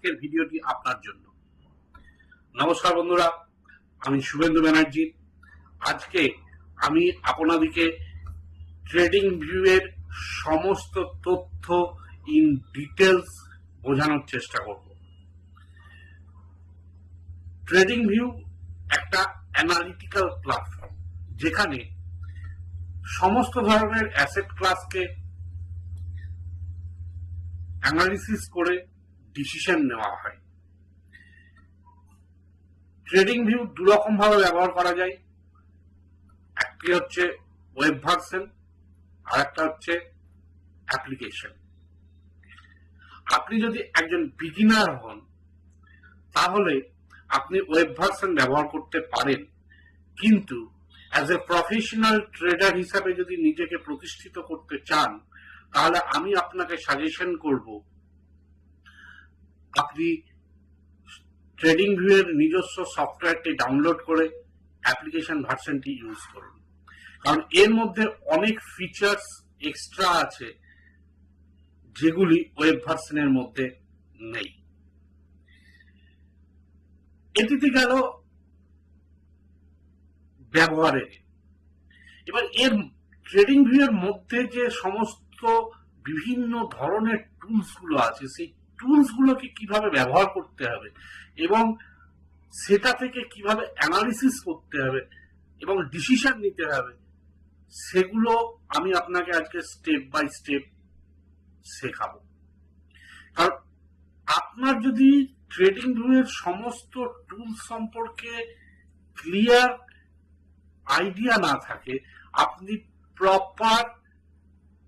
আজকের ভিডিওটি আপনার জন্য। নমস্কার বন্ধুরা, আমি শুভেন্দু ব্যানার্জি। আজকে আমি আপনাদেরকে ট্রেডিং ভিউ এর সমস্ত তথ্য ইন ডিটেলস বোঝানোর চেষ্টা করব। ট্রেডিং ভিউ একটা অ্যানালিটিক্যাল প্ল্যাটফর্ম, যেখানে সমস্ত ধরনের অ্যাসেট ক্লাসকে অ্যানালিসিস করে ডিসিশন নেওয়া হয়। ট্রেডিং ভিউ দু রকম ভাবে ব্যবহার করা যায়। একটি হচ্ছে ওয়েব ভার্সন, আর একটা হচ্ছে অ্যাপ্লিকেশন। আপনি যদি একজন বিগিনার হন, তাহলে আপনি ওয়েব ভার্সন ব্যবহার করতে পারেন, কিন্তু অ্যাজ এ প্রফেশনাল ট্রেডার হিসাবে যদি নিজেকে প্রতিষ্ঠিত করতে চান, তাহলে আমি আপনাকে সাজেশন করব আপনি ট্রেডিং ভিউ এর নিজস্ব সফটওয়্যারটি ডাউনলোড করে অ্যাপ্লিকেশন ভার্সনটি ইউজ করুন, কারণ এর মধ্যে অনেক ফিচার্স এক্সট্রা আছে যেগুলি ওয়েব ভার্সনের মধ্যে নেই। এটিতে গেল ব্যবহারের। এবার এর ট্রেডিং ভিউ এর মধ্যে যে সমস্ত বিভিন্ন ধরনের টুলস গুলো আছে, সেই টুলস গুলোকে কিভাবে ব্যবহার করতে হবে এবং সেটা থেকে কিভাবে অ্যানালিসিস করতে হবে এবং ডিসিশন নিতে হবে, সেগুলো আমি আপনাকে আজকে স্টেপ বাই স্টেপ শেখাবো। কারণ আপনার যদি ট্রেডিং ভিউ এর সমস্ত টুল সম্পর্কে ক্লিয়ার আইডিয়া না থাকে, আপনি প্রপার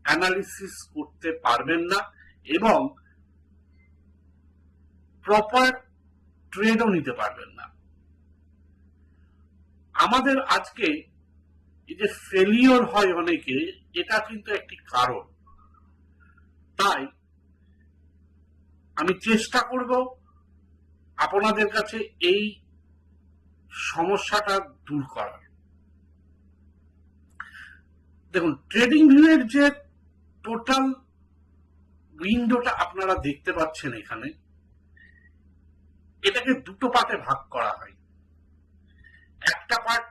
অ্যানালিসিস করতে পারবেন না এবং প্রপার ট্রেডও নিতে পারবেন না। আমাদের আজকে এই যে ফেলিওর হয় অনেকে, এটা কিন্তু একটি কারণ। তাই আমি চেষ্টা করব আপনাদের কাছে এই সমস্যাটা দূর করার। দেখুন, ট্রেডিং ভিউ এর যে টোটাল উইন্ডোটা আপনারা দেখতে পাচ্ছেন এখানে, এটাকে দুটো পার্টে ভাগ করা হয়। একটা পার্ট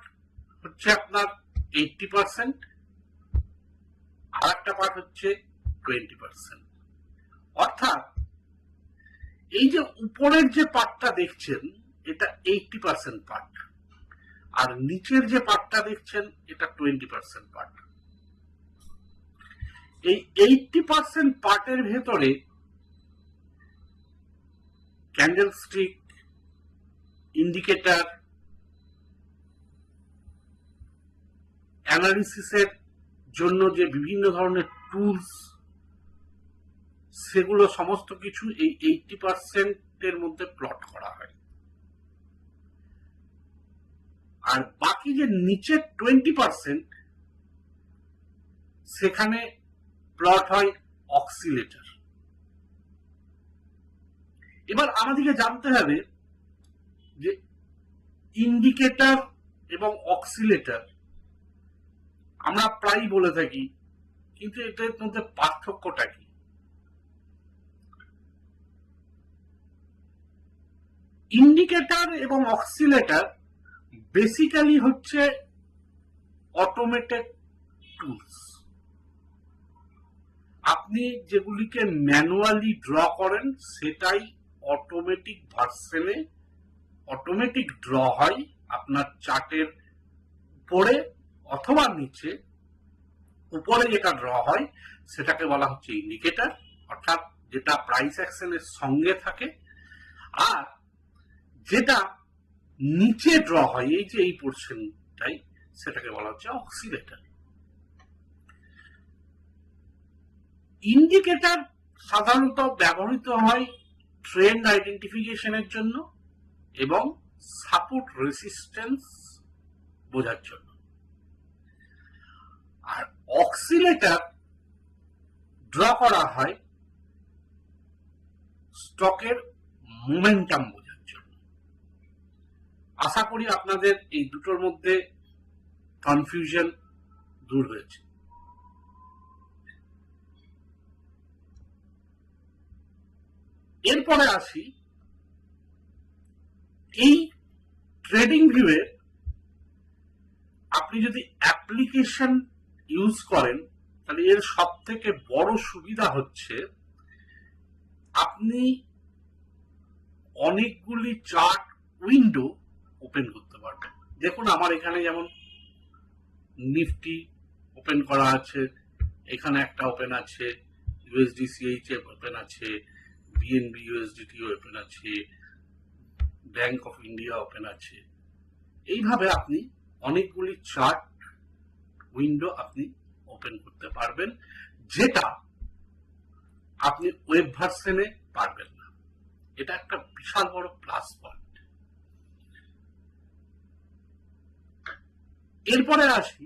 হচ্ছে আপনার 80%, আর একটা পার্ট হচ্ছে 20%। অর্থাৎ এই যে উপরের যে পার্টটা দেখছেন, এটা 80% পার্ট, আর নিচের যে পার্টটা দেখছেন, এটা 20% পার্ট। এই 80% পার্টের ভেতরে ক্যান্ডেলস্টিক, ইন্ডিকেটর, অ্যানালিসিসের জন্য যে বিভিন্ন ধরনের টুলস, সেগুলো সমস্ত কিছু এই 80% এর মধ্যে প্লট করা হয়। আর বাকি যে নিচের 20%, সেখানে প্লট হয় অক্সিলেটর। এবার আমাদেরকে জানতে হবে যে ইন্ডিকেটর এবং অক্সিলেটর আমরা প্রায় বলে থাকি, কিন্তু এটার মধ্যে পার্থক্যটা কি? ইন্ডিকেটর এবং অক্সিলেটর বেসিক্যালি হচ্ছে অটোমেটেড টুলস। আপনি যেগুলিকে ম্যানুয়ালি ড্র করেন, সেটাই অটোমেটিক ভার্সনে অটোমেটিক ড্র হয় আপনার চার্টের উপরে অথবা নিচে। উপরে যেটা ড্র হয় সেটাকে বলা হচ্ছে ইন্ডিকেটর, অর্থাৎ যেটা প্রাইস অ্যাকশনের সঙ্গে থাকে। আর যেটা নিচে ড্র হয়, এই যে এই পোর্শনটাই, সেটাকে বলা হচ্ছে অক্সিলেটর। ইন্ডিকেটর সাধারণত ব্যবহৃত হয় ট্রেন্ড আইডেন্টিফিকেশনের জন্য এবং সাপোর্ট রেসিস্টেন্স বোঝার জন্য। আর অক্সিলেটর ড্র করা হয় স্টকের মোমেন্টাম বোঝার জন্য। আশা করি আপনাদের এই দুটোর মধ্যে কনফিউশন দূর হয়েছে। এরপরে আসি এই ট্রেডিং ভিউয়ে আপনি যদি অ্যাপ্লিকেশন ইউজ করেন তাহলে এর সব থেকে বড় সুবিধা হচ্ছে আপনি অনেকগুলি চার্ট উইন্ডো ওপেন করতে পারবেন। দেখুন আমার এখানে যেমন নিফটি ওপেন করা আছে, এখানে একটা ওপেন আছে, ইউএসডি সিএইচএফ ওপেন আছে, বিএনবি ইউএসডিটি ওপেন আছে, ব্যাংক অফ ইন্ডিয়া ওপেন আছে। এইভাবে আপনি অনেকগুলি চার্ট উইন্ডো আপনি ওপেন করতে পারবেন, যেটা আপনি ওয়েব ভার্সনে পারবেন না। এটা একটা বিশাল বড় প্লাস পয়েন্ট। এরপরে আসি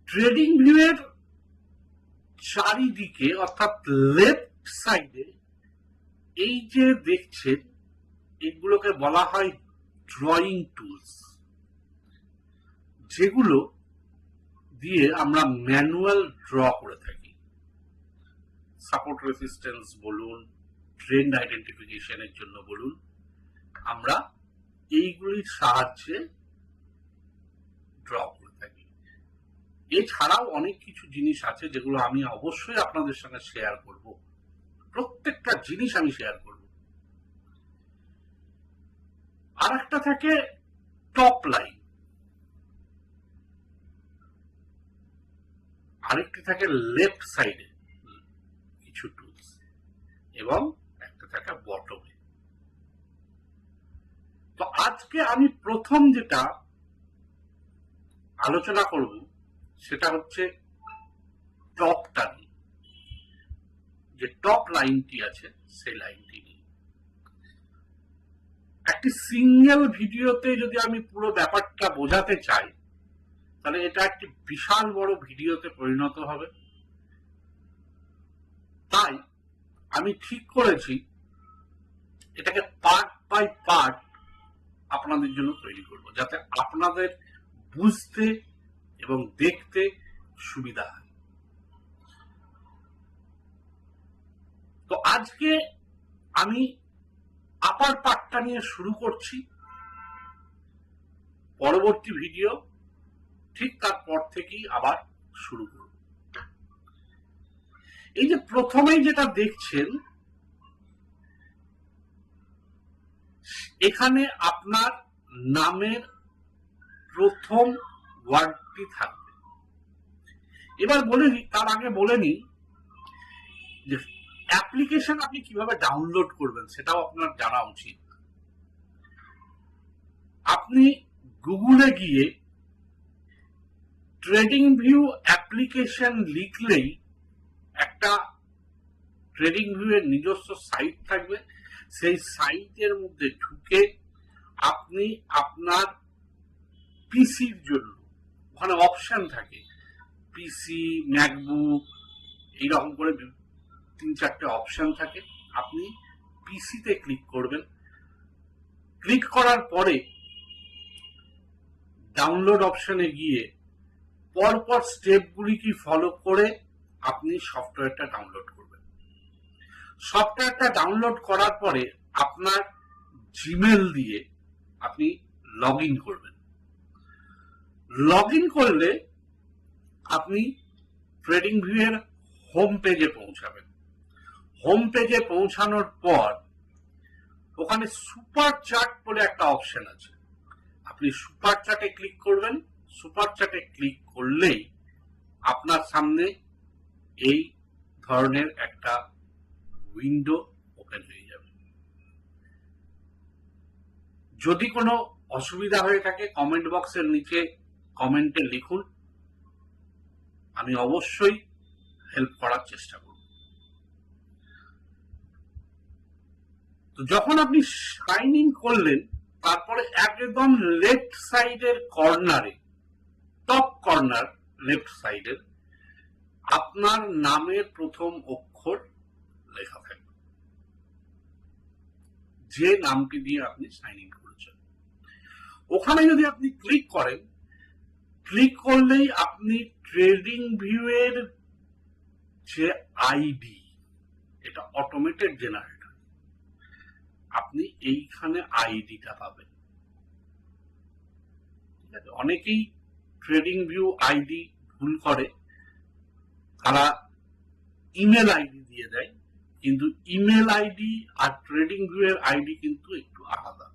ট্রেডিং ভিউয়ের চারিদিকে অর্থাৎ লেফট সাইডে এই যে দেখছেন এগুলোকে বলা হয় ড্রয়িং টুলস, যেগুলো দিয়ে আমরা ম্যানুয়াল ড্র করে থাকি। সাপোর্ট রেজিস্ট্যান্স বলুন, ট্রেন্ড আইডেন্টিফিকেশনের জন্য বলুন, আমরা এইগুলির সাহায্যে ড্র করে থাকি। এছাড়াও অনেক কিছু জিনিস আছে যেগুলো আমি অবশ্যই আপনাদের সঙ্গে শেয়ার করব, প্রত্যেকটা জিনিস আমি শেয়ার করব। আর একটা থাকে টপ লাইন, আরেকটি থাকে লেফট সাইডে কিছু টুলস, এবং একটা থাকে বটমে। তো আজকে আমি প্রথম যেটা আলোচনা করব সেটা হচ্ছে টপ টার্নিং, যে টপ লাইনটি আছে সেই লাইনটি নিয়ে। একটি সিঙ্গেল ভিডিওতে যদি আমি পুরো ব্যাপারটা বোঝাতে চাই তাহলে এটা একটি বিশাল বড় ভিডিওতে পরিণত হবে। তাই আমি ঠিক করেছি এটাকে পার্ট বাই পার্ট আপনাদের জন্য তৈরি করব, যাতে আপনাদের বুঝতে এবং দেখতে সুবিধা হয়। তো আজকে আমি আপার পার্টটা নিয়ে শুরু করছি, পরবর্তী ভিডিও ঠিক তারপর থেকেই আবার শুরু করব। এই যে প্রথমেই যেটা দেখছেন এখানে আপনার নামের প্রথম ওয়ার্ডটি থাকবে। এবার বলে নি, তার আগে বলে নি যে অ্যাপ্লিকেশন আপনি কিভাবে ডাউনলোড করবেন সেটাও আপনার জানা উচিত। আপনি গুগলে গিয়ে ট্রেডিং ভিউ অ্যাপ্লিকেশন লিখলেই একটা ট্রেডিং ভিউ এর নিজস্ব সাইট থাকবে। সেই সাইটের মধ্যে ঢুকে আপনি আপনার পিসির জন্য ওখানে অপশন থাকে, পিসি, ম্যাকবুক, এইরকম করে 3-4টে অপশন থাকে। আপনি পিসিতে ক্লিক করবেন, ক্লিক করার পরে ডাউনলোড অপশনে গিয়ে পরপর স্টেপগুলি কি ফলো করে আপনি সফটওয়্যারটা ডাউনলোড করবেন। সফটওয়্যারটা ডাউনলোড করার পরে আপনার জিমেল দিয়ে আপনি লগ ইন করবেন। লগ ইন করলে আপনি ট্রেডিং ভিউ এর হোম পেজে পৌঁছাবেন। হোম পেজে পৌঁছানোর পর ওখানে সুপার চার্ট বলে একটা অপশন আছে, আপনি সুপার চার্টে ক্লিক করবেন। সুপার চার্টে ক্লিক করলেই আপনার সামনে এই ধরনের একটা উইন্ডো ওপেন হয়ে যাবে। যদি কোনো অসুবিধা হয়ে থাকে কমেন্ট বক্সের নিচে কমেন্টে লিখুন, আমি অবশ্যই হেল্প করার চেষ্টা করব। তো যখন আপনি সাইন ইন করলেন তারপরে একদম লেফট সাইডের কর্নারে, টপ কর্নার লেফট সাইডের আপনার নামের প্রথম অক্ষর লেখা থাকবে, যে নামটি দিয়ে আপনি সাইন ইন করেছেন। ওখানে যদি আপনি ক্লিক করেন, ক্লিক করলেই আপনি ট্রেডিং ভিউ এর যে আইডি, এটা অটোমেটেড জেনারেটর, আপনি এইখানে আইডিটা পাবেন। ঠিক আছে, অনেকেই ট্রেডিং ভিউ আইডি ভুল করে, তারা ইমেল আইডি দিয়ে দেয়, কিন্তু ইমেল আইডি আর ট্রেডিং ভিউ এর আইডি কিন্তু একটু আলাদা।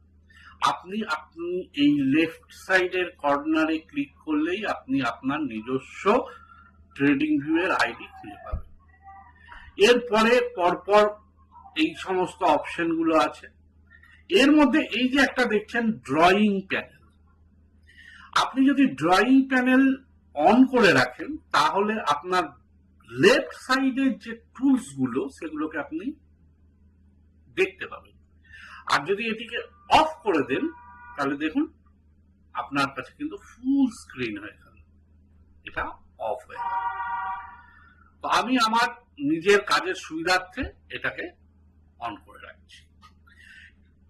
আপনি এই লেফট সাইডের কর্নারে ক্লিক করলেই আপনি আপনার নিজস্ব ট্রেডিং ভিউ এর আইডি খুঁজে পাবেন। এরপরে পরপর এই সমস্ত অপশন গুলো আছে। এর মধ্যে এই যে একটা দেখছেন ড্রয়িং প্যানেল, আপনি যদি ড্রয়িং প্যানেল অন করে রাখেন তাহলে আপনার লেফট সাইডের যে টুলস গুলো সেগুলোকে আপনি দেখতে পাবেন। আর যদি এটিকে অফ করে দেন তাহলে দেখুন আপনার কাছে কিন্তু ফুল স্ক্রিন হয়ে গেল, এটা অফ হয়ে গেল। তো আমি আমার নিজের কাজের সুবিধার্থে এটাকে অন করে রাখছি।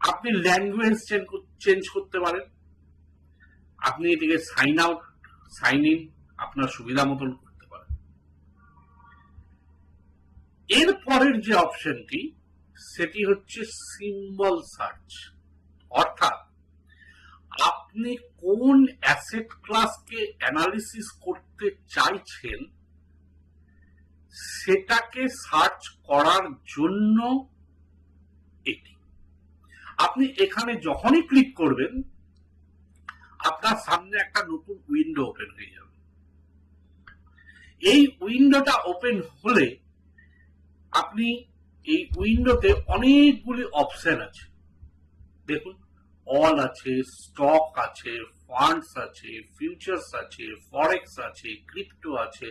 আপনি ল্যাঙ্গুয়েজ চেঞ্জ করতে পারেন, আপনি এটিকে সাইন আউট সাইন ইন আপনার সুবিধা মতন করতে পারেন। এর পরের যে অপশনটি সেটি হচ্ছে সিম্বল সার্চ, অর্থাৎ আপনি কোন অ্যাসেট ক্লাসকে অ্যানালিসিস করতে চাইছেন সেটাকে সার্চ করার জন্য এটি। আপনি এখানে যখনই ক্লিক করবেন আপনার সামনে একটা নতুন উইন্ডো ওপেন হয়ে যাবে। এই উইন্ডোটা ওপেন হলে আপনি এই উইন্ডোতে অনেকগুলি অপশন আছে, দেখুন অল আছে, স্টক আছে, ফান্ডস আছে, ফিউচার্স আছে, ফরেক্স আছে, ক্রিপ্টো আছে,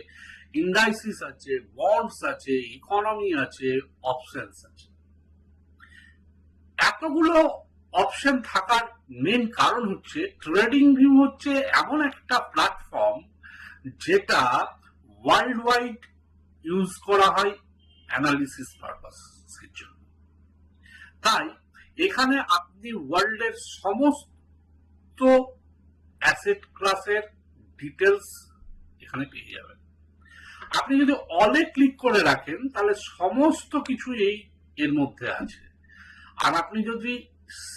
ইন্ডাইসিস আছে, বন্ডস আছে, ইকোনমি আছে, অপশনস আছে। এতগুলো অপশন থাকার মেন কারণ হচ্ছে ট্রেডিং ভিউ হচ্ছে এমন একটা প্ল্যাটফর্ম যেটা ওয়ার্ল্ড ওয়াইড ইউজ করা হয় অ্যানালিসিস পারপাসের জন্য। তাই এখানে আপনি ওয়ার্ল্ডের সমস্ত অ্যাসেট ক্লাসের ডিটেলস এখানে পেয়ে যাবেন। আপনি যদি অলে ক্লিক করে রাখেন তাহলে সমস্ত কিছু এর মধ্যে আছে। আর আপনি যদি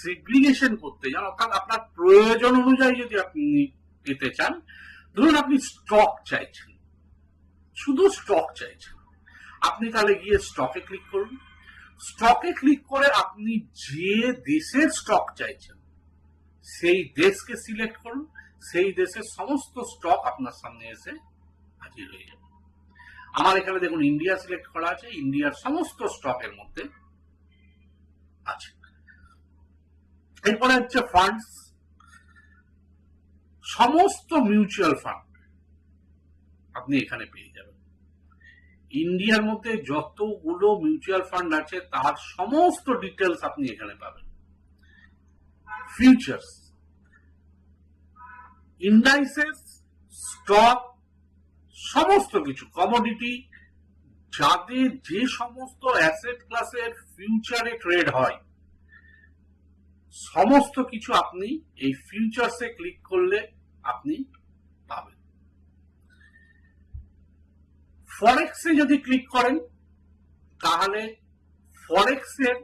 সেগ্রিগেশন করতে চান, অর্থাৎ আপনার প্রয়োজন অনুযায়ী যদি আপনি পেতে চান, ধরুন আপনি স্টক চাইছেন, শুধু স্টক চাইছেন, আপনি তাহলে গিয়ে স্টকে ক্লিক করুন। স্টকে ক্লিক করে আপনি যে দেশের স্টক চাইছেন সেই দেশকে সিলেক্ট করুন, সেই দেশের সমস্ত স্টক আপনার সামনে এসে হাজির হয়ে যাবে। আমার এখানে দেখুন ইন্ডিয়া সিলেক্ট করা আছে, ইন্ডিয়ার সমস্ত স্টকের মধ্যে আছে। এরপরে হচ্ছে ফান্ডস, সমস্ত মিউচুয়াল ফান্ড আপনি এখানে পেয়ে যাবেন। ইন্ডিয়ার মধ্যে যতগুলো মিউচুয়াল ফান্ড আছে তার সমস্ত ডিটেলস আপনি এখানে পাবেন। ফিউচার্স, ইন্ডাইসেস, স্টক, সমস্ত কিছু, কমোডিটি, যাদের যে সমস্ত অ্যাসেট ক্লাসের ফিউচারে ট্রেড হয় সমস্ত কিছু আপনি এই ফিউচার্সে ক্লিক করলে আপনি পাবেন। ফরেক্সে যদি ক্লিক করেন তাহলে ফরেক্সের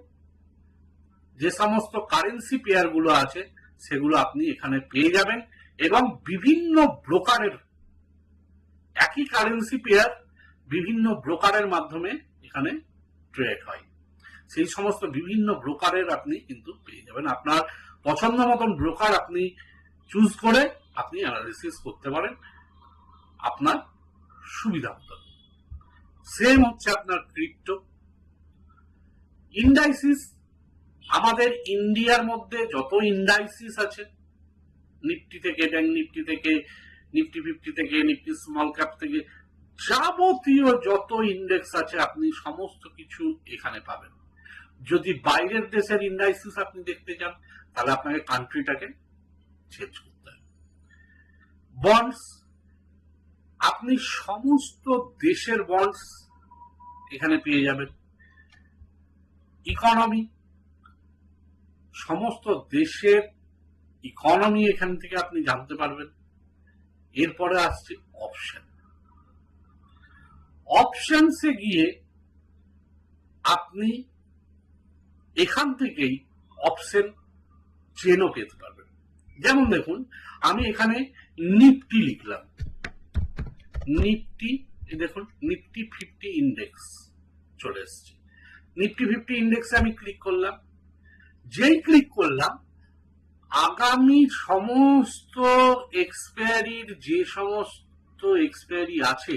যে সমস্ত কারেন্সি পেয়ার গুলো আছে সেগুলো আপনি এখানে পেয়ে যাবেন, এবং বিভিন্ন ব্রোকারের একই কারেন্সি পেয়ার বিভিন্ন ব্রোকারের মাধ্যমে এখানে ট্রেড হয়, সেই সমস্ত বিভিন্ন ব্রোকারের আপনি কিন্তু পেয়ে যাবেন। আপনার পছন্দ মতন ব্রোকার আপনি চুজ করে আপনি অ্যানালিসিস করতে পারেন আপনার সুবিধা মতো। সেম হচ্ছে আপনার ক্রিপ্টো। ইন্ডাইসিস, আমাদের ইন্ডিয়ার মধ্যে যত ইন্ডাইসিস আছে, নিফটি থেকে, ব্যাংক নিফটি থেকে, নিফটি 50 থেকে, নিফটি স্মল ক্যাপ থেকে, যাবতীয় যত ইন্ডেক্স আছে আপনি সমস্ত কিছু এখানে পাবেন। যদি বাইরের দেশের ইন্ডাইসিস আপনি দেখতে চান তাহলে আপনাকে কান্ট্রিটাকে চেঞ্জ করতে হবে। বন্ডস, আপনি সমস্ত দেশের বন্ডস এখানে পেয়ে যাবেন। ইকোনমি, সমস্ত দেশের ইকোনমি এখান থেকে আপনি জানতে পারবেন। এরপরে আসছে অপশন। অপশনসে গিয়ে আপনি এখান থেকেই অপশন চেনও পেতে পারবেন। যেমন দেখুন, আমি এখানে নিফটি লিখলাম, নিফটি, দেখুন নিফটি 50 ইন্ডেক্স চলে এসছে। নিফটি 50 ইন্ডেক্সে আমি ক্লিক করলাম। যেই ক্লিক করলাম, আগামী সমস্ত এক্সপায়ারির যে সমস্ত এক্সপায়ারি আছে,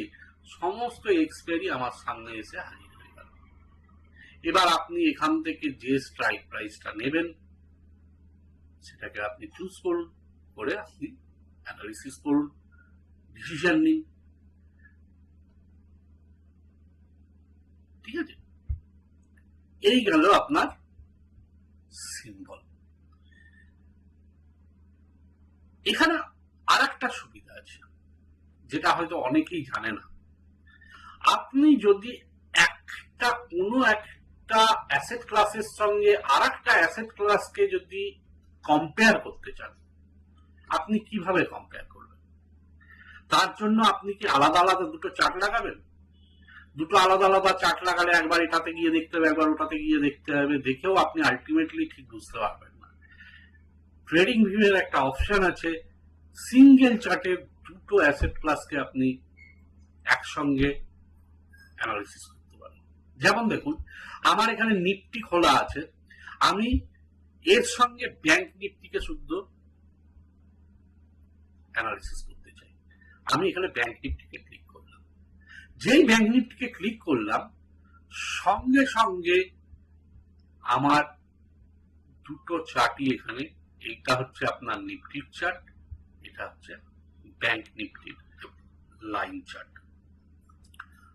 সমস্ত এক্সপায়ারি আমার সামনে এসে হাজির হয়ে গেল। এবার আপনি এখান থেকে যে স্ট্রাইক প্রাইসটা নেবেন সেটাকে আপনি চুজ করুন, করে আপনি অ্যানালিসিস করুন, ডিসিশন নিন। ঠিক আছে, এই গেল আপনার সিম্বল। এখানে আর একটা সুবিধা আছে যেটা হয়তো অনেকেই জানে না। আপনি যদি কোনো একটা অ্যাসেট ক্লাসের সঙ্গে আর একটা অ্যাসেট ক্লাসকে যদি কম্পেয়ার করতে চান, আপনি কিভাবে কম্পেয়ার করবেন? তার জন্য আপনি কি আলাদা আলাদা দুটো চার্ট লাগাবেন? দুটো আলাদা আলাদা চার্ট লাগালে একবার এটাতে গিয়ে দেখতে হবে, একবার ওটাতে গিয়ে দেখতে হবে, দেখেও আপনি আলটিমেটলি ঠিক বুঝতে পারবেন না। ট্রেডিং ভিউ এর একটা অপশন আছে, সিঙ্গেল চার্টে দুটো অ্যাসেট ক্লাসকে আপনি একসঙ্গে অ্যানালিসিস করতে পারেন। যেমন দেখুন, আমার এখানে নিফটি খোলা আছে, আমি এর সঙ্গে ব্যাংক নিফটিকে শুদ্ধ অ্যানালিসিস করতে চাই। আমি এখানে ব্যাংক নিফটিকে ক্লিক করলাম। যেই ব্যাংক নিফটিকে ক্লিক করলাম, সঙ্গে সঙ্গে আমার দুটো চার্টই এখানে, এইটা হচ্ছে আপনার নিফটির চার্ট, এটা হচ্ছে ব্যাংক নিফটির লাইন চার্ট।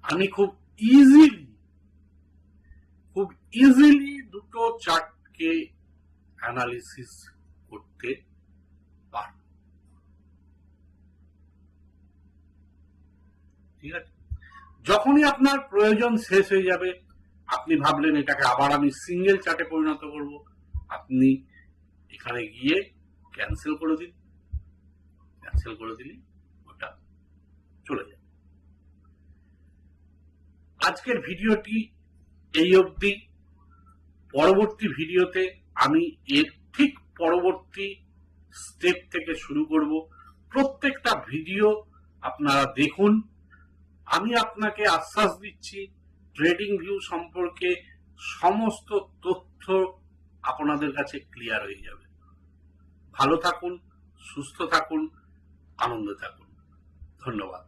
আমি খুব ইজিলি দুটো চার্টকে অ্যানালিসিস করতে পারব। ঠিক আছে, যখনই আপনার প্রয়োজন শেষ হয়ে যাবে, আপনি ভাবলেন এটাকে আবার আমি সিঙ্গেল চার্টে পরিণত করব, আপনি এখানে গিয়ে ক্যান্সেল করে দিন। ক্যান্সেল করে দিলে ওটা চলে যাবে। আজকের ভিডিওটি এই অবধি। পরবর্তী ভিডিওতে আমি এর ঠিক পরবর্তী স্টেপ থেকে শুরু করব। প্রত্যেকটা ভিডিও আপনারা দেখুন। আমি আপনাকে আশ্বাস দিচ্ছি, ট্রেডিং ভিউ সম্পর্কে সমস্ত তথ্য আপনাদের কাছে ক্লিয়ার হয়ে যাবে। ভালো থাকুন, সুস্থ থাকুন, আনন্দে থাকুন। ধন্যবাদ।